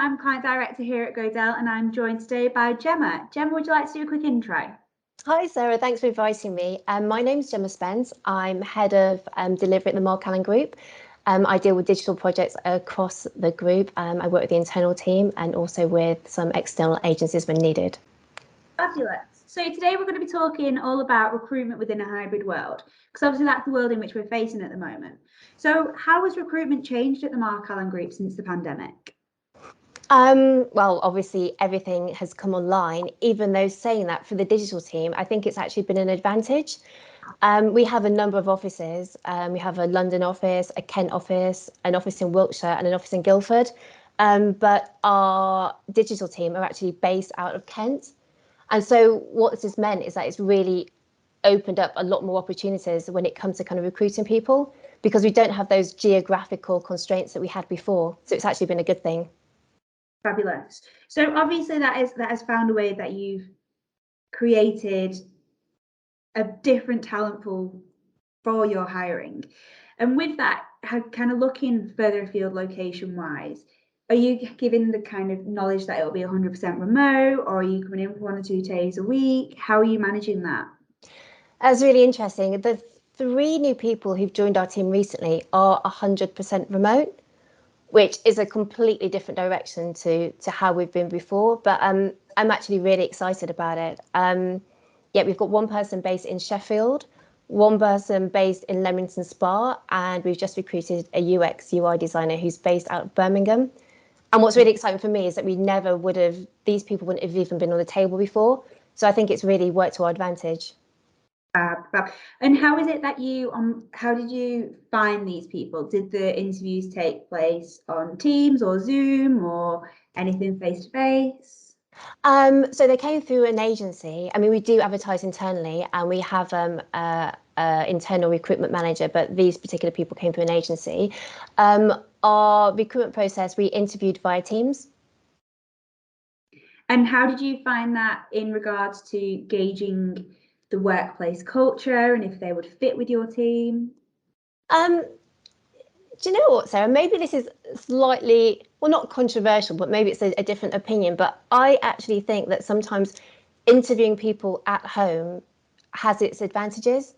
I'm Client Director here at Godel, and I'm joined today by Gemma. Gemma, would you like to do a quick intro? Hi Sarah, thanks for inviting me. My name's Gemma Spence. I'm Head of Delivery at the Mark Allen Group. I deal with digital projects across the group. I work with the internal team and also with some external agencies when needed. Fabulous. So today we're going to be talking all about recruitment within a hybrid world, because obviously that's the world in which we're facing at the moment. So how has recruitment changed at the Mark Allen Group since the pandemic? Well, obviously everything has come online, even though saying that for the digital team, I think it's actually been an advantage. We have a number of offices. We have a London office, a Kent office, an office in Wiltshire and an office in Guildford. But our digital team are actually based out of Kent. And so what this has meant is that it's really opened up a lot more opportunities when it comes to kind of recruiting people, because we don't have those geographical constraints that we had before. So it's actually been a good thing. Fabulous. So obviously that has found a way that you've created a different talent pool for your hiring. And with that, kind of looking further afield location wise, are you given the kind of knowledge that it'll be 100% remote, or are you coming in for 1 or 2 days a week? How are you managing that? That's really interesting. The 3 new people who've joined our team recently are 100% remote, which is a completely different direction to how we've been before. But I'm actually really excited about it. Yeah, we've got 1 person based in Sheffield, 1 person based in Leamington Spa, and we've just recruited a UX UI designer who's based out of Birmingham. And what's really exciting for me is that these people wouldn't have even been on the table before. So I think it's really worked to our advantage. And how is it that how did you find these people? Did the interviews take place on Teams or Zoom or anything face to face? So they came through an agency. I mean, we do advertise internally, and we have a internal recruitment manager, but these particular people came through an agency. Our recruitment process, we interviewed via Teams. And how did you find that in regards to gauging the workplace culture and if they would fit with your team? Do you know what, Sarah? Maybe this is slightly, well, not controversial, but maybe it's a different opinion. But I actually think that sometimes interviewing people at home has its advantages.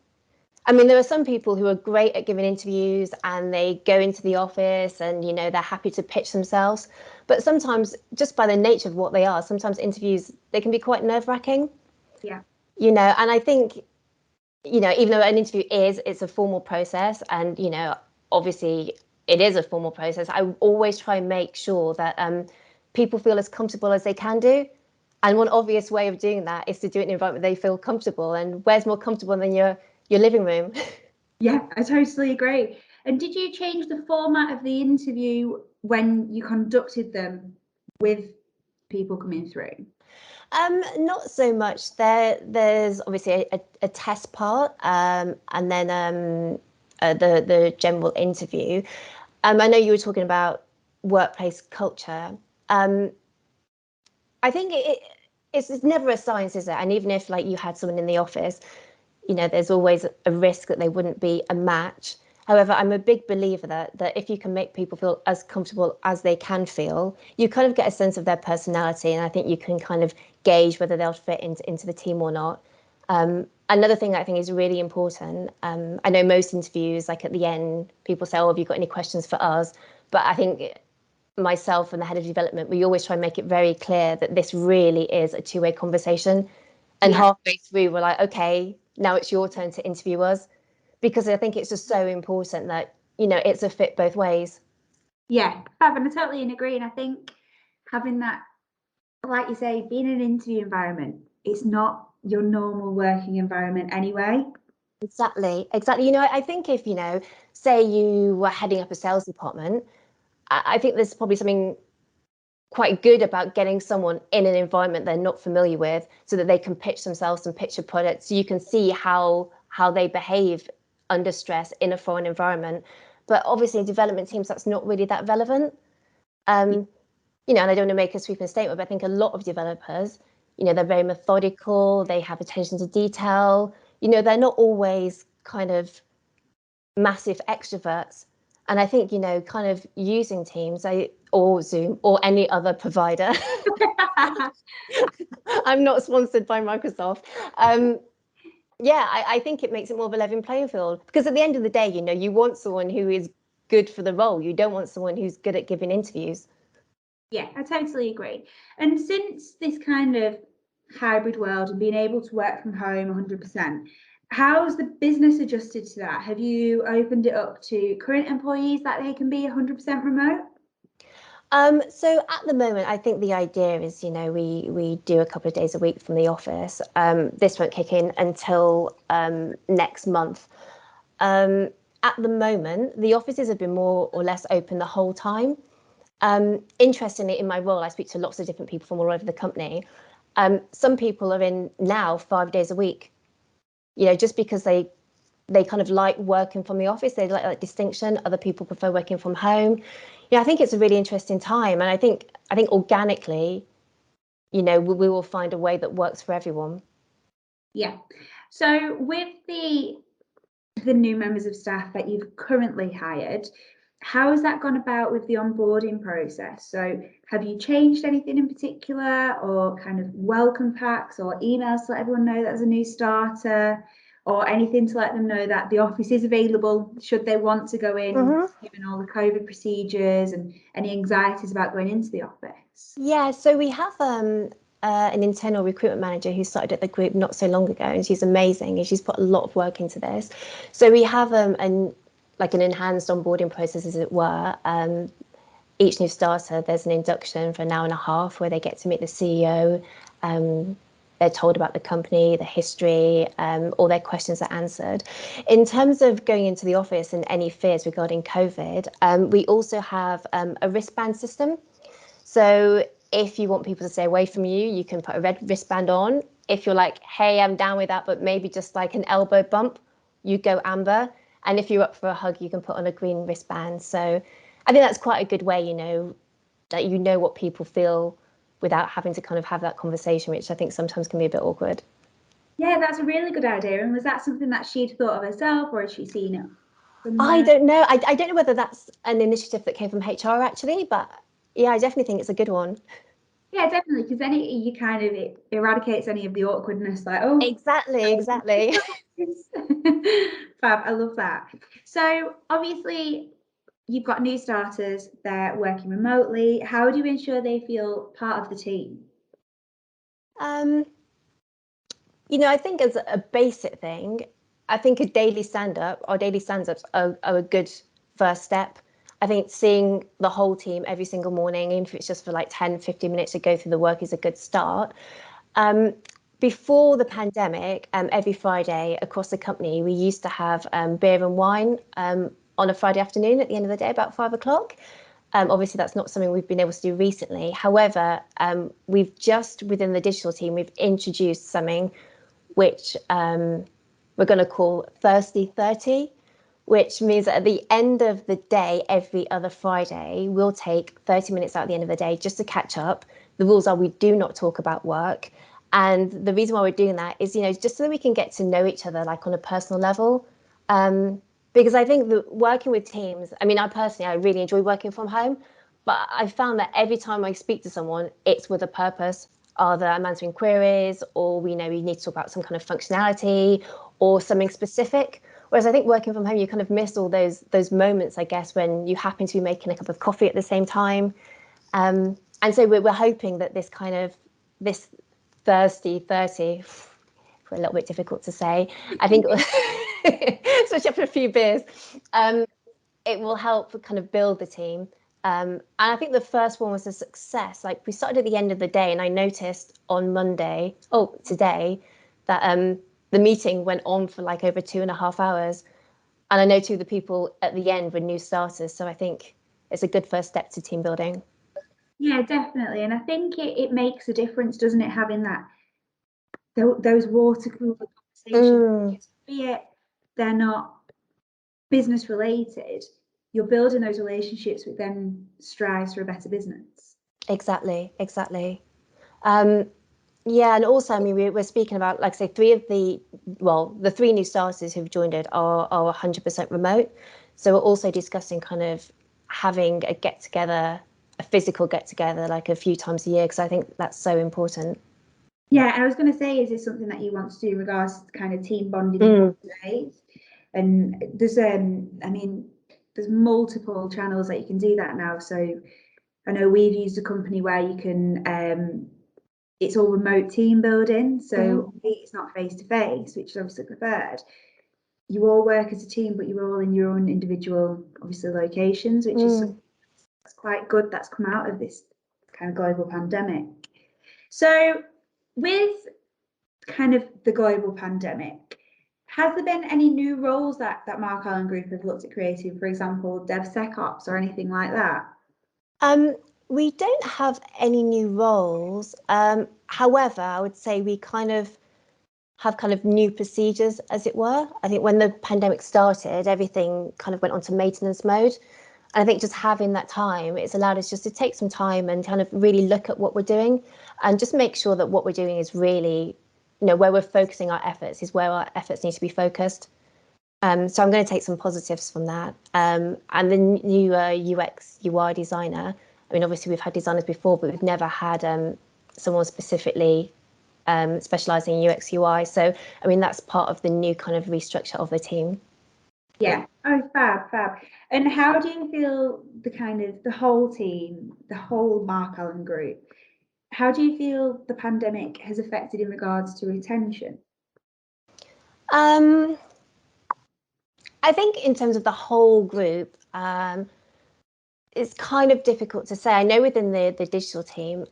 I mean, there are some people who are great at giving interviews and they go into the office and, they're happy to pitch themselves. But sometimes, just by the nature of what they are, sometimes interviews, they can be quite nerve-wracking. Yeah. And I think, even though an interview it's a formal process and, obviously it is a formal process, I always try and make sure that people feel as comfortable as they can do. And one obvious way of doing that is to do it in an environment where they feel comfortable. And where's more comfortable than your living room? Yeah, I totally agree. And did you change the format of the interview when you conducted them with people coming through? Not so much. There's obviously a test part, and then the general interview. I know you were talking about workplace culture. I think it's never a science, is it? And even if you had someone in the office, there's always a risk that they wouldn't be a match. However, I'm a big believer that if you can make people feel as comfortable as they can feel, you kind of get a sense of their personality, and I think you can kind of gauge whether they'll fit into the team or not. Another thing that I think is really important, I know most interviews, at the end, people say, "Oh, have you got any questions for us?" But I think myself and the head of development, we always try and make it very clear that this really is a 2-way conversation. And halfway through, we're like, "Okay, now it's your turn to interview us." Because I think it's just so important that, it's a fit both ways. Yeah, Fab, and I totally agree. And I think having that, like you say, being in an interview environment, it's not your normal working environment anyway. Exactly. I think if, say you were heading up a sales department, I think there's probably something quite good about getting someone in an environment they're not familiar with so that they can pitch themselves and pitch a product, so you can see how they behave under stress in a foreign environment. But obviously in development teams, that's not really that relevant. And I don't want to make a sweeping statement, but I think a lot of developers, they're very methodical, they have attention to detail, they're not always kind of massive extroverts. And I think, kind of using Teams or Zoom or any other provider. I'm not sponsored by Microsoft. Yeah, I think it makes it more of a level playing field, because at the end of the day, you want someone who is good for the role. You don't want someone who's good at giving interviews. Yeah, I totally agree. And since this kind of hybrid world and being able to work from home 100%, how's the business adjusted to that? Have you opened it up to current employees that they can be 100% remote? So at the moment, I think the idea is, we do a couple of days a week from the office. This won't kick in until next month. At the moment, the offices have been more or less open the whole time. Interestingly, in my role, I speak to lots of different people from all over the company. Some people are in now 5 days a week, just because they kind of like working from the office. They like that distinction. Other people prefer working from home. I think it's a really interesting time, and I think organically, we will find a way that works for everyone. Yeah. So with the new members of staff that you've currently hired, how has that gone about with the onboarding process? So have you changed anything in particular, or kind of welcome packs or emails to let everyone know that there's a new starter, or anything to let them know that the office is available should they want to go in, given all the COVID procedures and any anxieties about going into the office? Yeah, so we have an internal recruitment manager who started at the group not so long ago, and she's amazing, and she's put a lot of work into this. So we have an enhanced onboarding process, as it were. Each new starter, there's an induction for an hour and a half where they get to meet the CEO. They're told about the company, the history, all their questions are answered. In terms of going into the office and any fears regarding COVID, we also have a wristband system. So if you want people to stay away from you, you can put a red wristband on. If you're like, hey, I'm down with that, but maybe just like an elbow bump, you go amber. And if you're up for a hug, you can put on a green wristband. So I think that's quite a good way, that what people feel without having to kind of have that conversation, which I think sometimes can be a bit awkward. Yeah, that's a really good idea. And was that something that she'd thought of herself, or had she seen it I somewhere? don't know. I don't know whether that's an initiative that came from HR actually, but yeah, I definitely think it's a good one. Yeah, definitely, because then you kind of, it eradicates any of the awkwardness, like, oh, Exactly. fab, I love that. So obviously you've got new starters, they're working remotely. How do you ensure they feel part of the team? I think as a basic thing, I think a daily stand-up or daily stand-ups are a good first step. I think seeing the whole team every single morning, even if it's just for like 10, 15 minutes to go through the work, is a good start. Before the pandemic, every Friday across the company, we used to have beer and wine on a Friday afternoon at the end of the day, about 5 o'clock. Obviously, that's not something we've been able to do recently. However, we've just within the digital team, we've introduced something which we're going to call Thirsty 30, which means that at the end of the day, every other Friday, we'll take 30 minutes out at the end of the day just to catch up. The rules are we do not talk about work. And the reason why we're doing that is, just so that we can get to know each other, like on a personal level. Because I think that working with teams, I mean, I really enjoy working from home, but I found that every time I speak to someone, it's with a purpose. Either I'm answering queries, or we need to talk about some kind of functionality or something specific. Whereas I think working from home, you kind of miss all those moments, I guess, when you happen to be making a cup of coffee at the same time. And so we're hoping that this Thirsty 30, for a little bit difficult to say, I think, especially after a few beers, it will help kind of build the team. And I think the first one was a success. Like, we started at the end of the day, and I noticed on today, that the meeting went on for like over 2.5 hours. And I know two of the people at the end were new starters. So I think it's a good first step to team building. Yeah, definitely. And I think it makes a difference, doesn't it, having those water cooler conversations, be it they're not business related, you're building those relationships which then strives for a better business. Exactly. Yeah, and also, I mean, we're speaking about, like, say, the three new starters who've joined it are 100% remote. So we're also discussing kind of having a get together, a physical get together, like a few times a year, because I think that's so important. Yeah, I was going to say, is this something that you want to do in regards to kind of team bonding ways? And there's I mean, there's multiple channels that you can do that now. So I know we've used a company where you can it's all remote team building, so it's not face to face, which is obviously preferred. You all work as a team, but you're all in your own individual, obviously, locations, which is quite good. That's come out of this kind of global pandemic. So with kind of the global pandemic, has there been any new roles that Mark Allen Group have looked at creating, for example, DevSecOps or anything like that? We don't have any new roles. However, I would say we have new procedures, as it were. I think when the pandemic started, everything kind of went onto maintenance mode. And I think just having that time, it's allowed us just to take some time and kind of really look at what we're doing and just make sure that what we're doing is really, where we're focusing our efforts is where our efforts need to be focused. So I'm going to take some positives from that. And the new UX UI designer, I mean, obviously we've had designers before, but we've never had someone specifically specialising in UX UI. So, I mean, that's part of the new kind of restructure of the team. Yeah. Oh, fab. And how do you feel the whole team, the whole Mark Allen Group, how do you feel the pandemic has affected in regards to retention? I think in terms of the whole group, it's kind of difficult to say. I know within the digital team,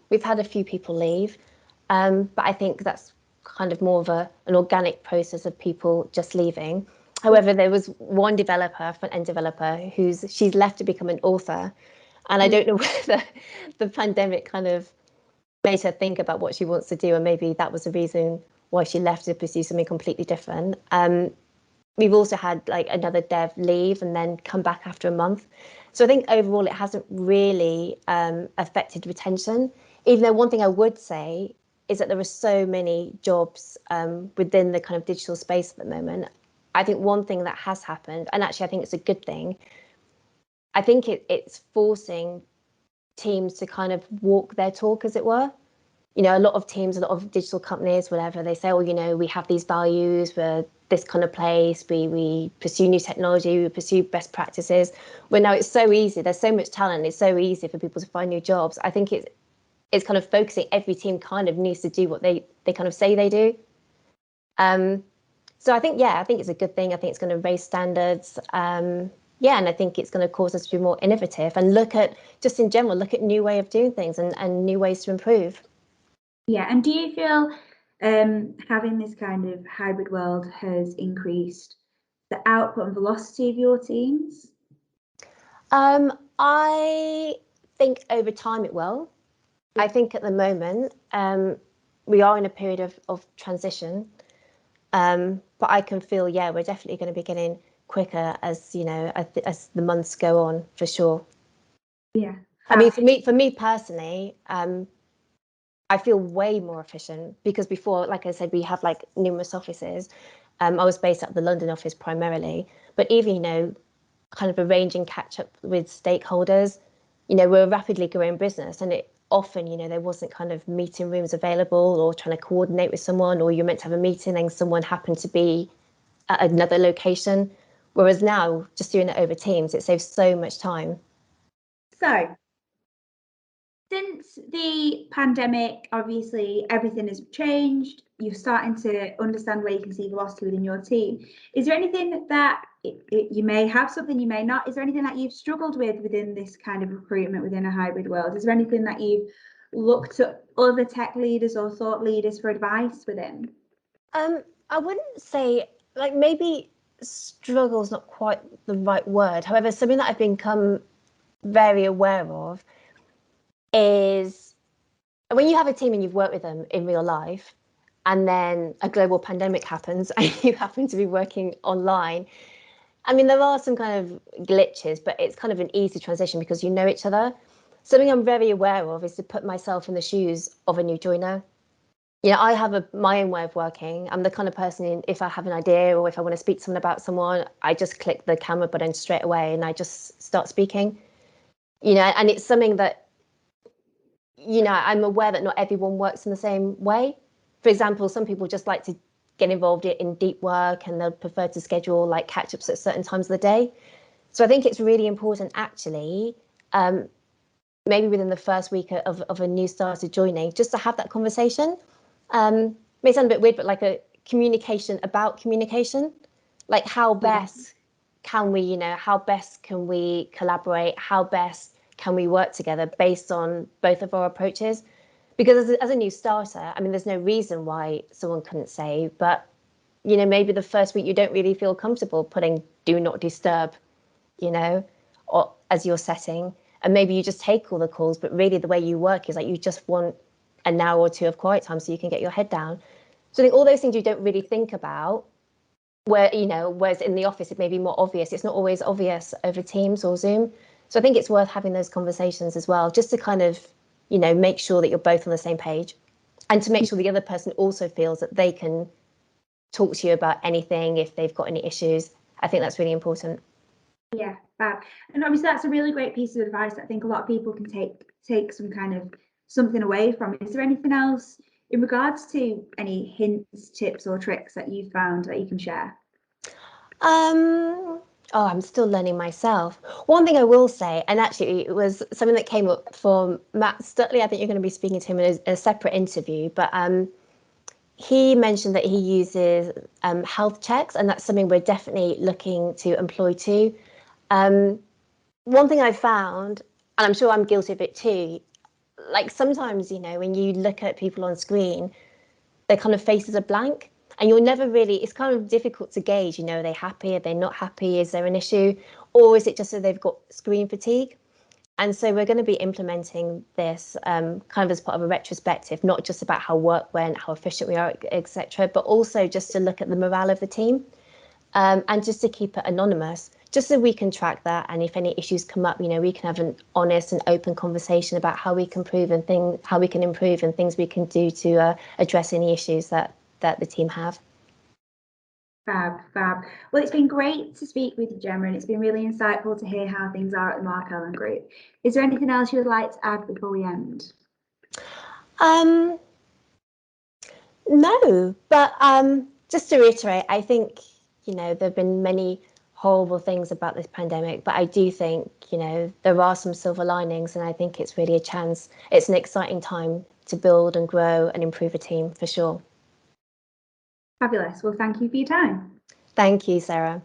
we've had a few people leave, but I think that's kind of more of an organic process of people just leaving. However, there was one developer, front-end developer, she's left to become an author. And I don't know whether the pandemic kind of made her think about what she wants to do, and maybe that was the reason why she left to pursue something completely different. We've also had like another dev leave and then come back after a month. So I think overall it hasn't really affected retention, even though one thing I would say is that there are so many jobs within the kind of digital space at the moment. I think one thing that has happened, and actually I think it's a good thing, I think it's forcing teams to kind of walk their talk, as it were. A lot of teams, a lot of digital companies, whatever, they say, oh, we have these values, we're this kind of place, we pursue new technology, we pursue best practices. Well, now it's so easy, there's so much talent, it's so easy for people to find new jobs. I think it's kind of focusing, every team kind of needs to do what they kind of say they do. So I think it's a good thing. I think it's going to raise standards. And I think it's going to cause us to be more innovative and look at new way of doing things and new ways to improve. Yeah, and do you feel having this kind of hybrid world has increased the output and velocity of your teams? I think over time it will. I think at the moment we are in a period of transition, but I can feel we're definitely going to be getting quicker as as the months go on, for sure. Yeah. I mean, for me personally, I feel way more efficient because before, like I said, we have like numerous offices. I was based at the London office primarily, but even, kind of arranging catch up with stakeholders, we're a rapidly growing business, and it often, there wasn't kind of meeting rooms available or trying to coordinate with someone, or you're meant to have a meeting and someone happened to be at another location. Whereas now, just doing it over Teams, it saves so much time. So, since the pandemic, obviously everything has changed. You're starting to understand where you can see velocity within your team. Is there anything that you may have something, you may not? Is there anything that you've struggled with within this kind of recruitment within a hybrid world? Is there anything that you've looked at other tech leaders or thought leaders for advice within? I wouldn't say, like, maybe struggle is not quite the right word. However, something that I've become very aware of is when you have a team and you've worked with them in real life, and then a global pandemic happens and you happen to be working online. I mean, there are some kind of glitches, but it's kind of an easy transition because you know each other. Something I'm very aware of is to put myself in the shoes of a new joiner. I have my own way of working. I'm the kind of person, if I have an idea or if I want to speak to someone about someone, I just click the camera button straight away and I just start speaking. And it's something that, I'm aware that not everyone works in the same way. For example, some people just like to get involved in deep work and they'll prefer to schedule like catch-ups at certain times of the day. So I think it's really important, actually, maybe within the first week of a new starter joining, just to have that conversation. May sound a bit weird, but like a communication about communication, like how best can we, how best can we collaborate? How best can we work together based on both of our approaches? Because as a new starter, I mean, there's no reason why someone couldn't say, but, maybe the first week you don't really feel comfortable putting do not disturb, or as your setting. And maybe you just take all the calls, but really the way you work is like you just want an hour or two of quiet time so you can get your head down. So I think all those things you don't really think about, whereas in the office it may be more obvious. It's not always obvious over Teams or Zoom. So I think it's worth having those conversations as well, just to kind of, make sure that you're both on the same page and to make sure the other person also feels that they can talk to you about anything if they've got any issues. I think that's really important. Yeah, fab. And obviously that's a really great piece of advice that I think a lot of people can take some kind of something away from. Is there anything else in regards to any hints, tips or tricks that you found that you can share? I'm still learning myself. One thing I will say, and actually it was something that came up from Matt Stutley. I think you're going to be speaking to him in a separate interview, but he mentioned that he uses health checks, and that's something we're definitely looking to employ too. One thing I found, and I'm sure I'm guilty of it too, like sometimes, when you look at people on screen, their kind of faces are blank and you're never really, it's kind of difficult to gauge, are they happy? Are they not happy? Is there an issue? Or is it just that they've got screen fatigue? And so we're going to be implementing this kind of as part of a retrospective, not just about how work went, how efficient we are, etc., but also just to look at the morale of the team and just to keep it anonymous, just so we can track that. And if any issues come up, we can have an honest and open conversation about how we can improve and things we can do to address any issues that the team have. Fab. Well, it's been great to speak with you, Gemma, and it's been really insightful to hear how things are at the Mark Allen Group. Is there anything else you would like to add before we end? No, but just to reiterate, I think, there have been many horrible things about this pandemic, but I do think, there are some silver linings, and I think it's really a chance. It's an exciting time to build and grow and improve a team for sure. Fabulous. Well, thank you for your time. Thank you, Sarah.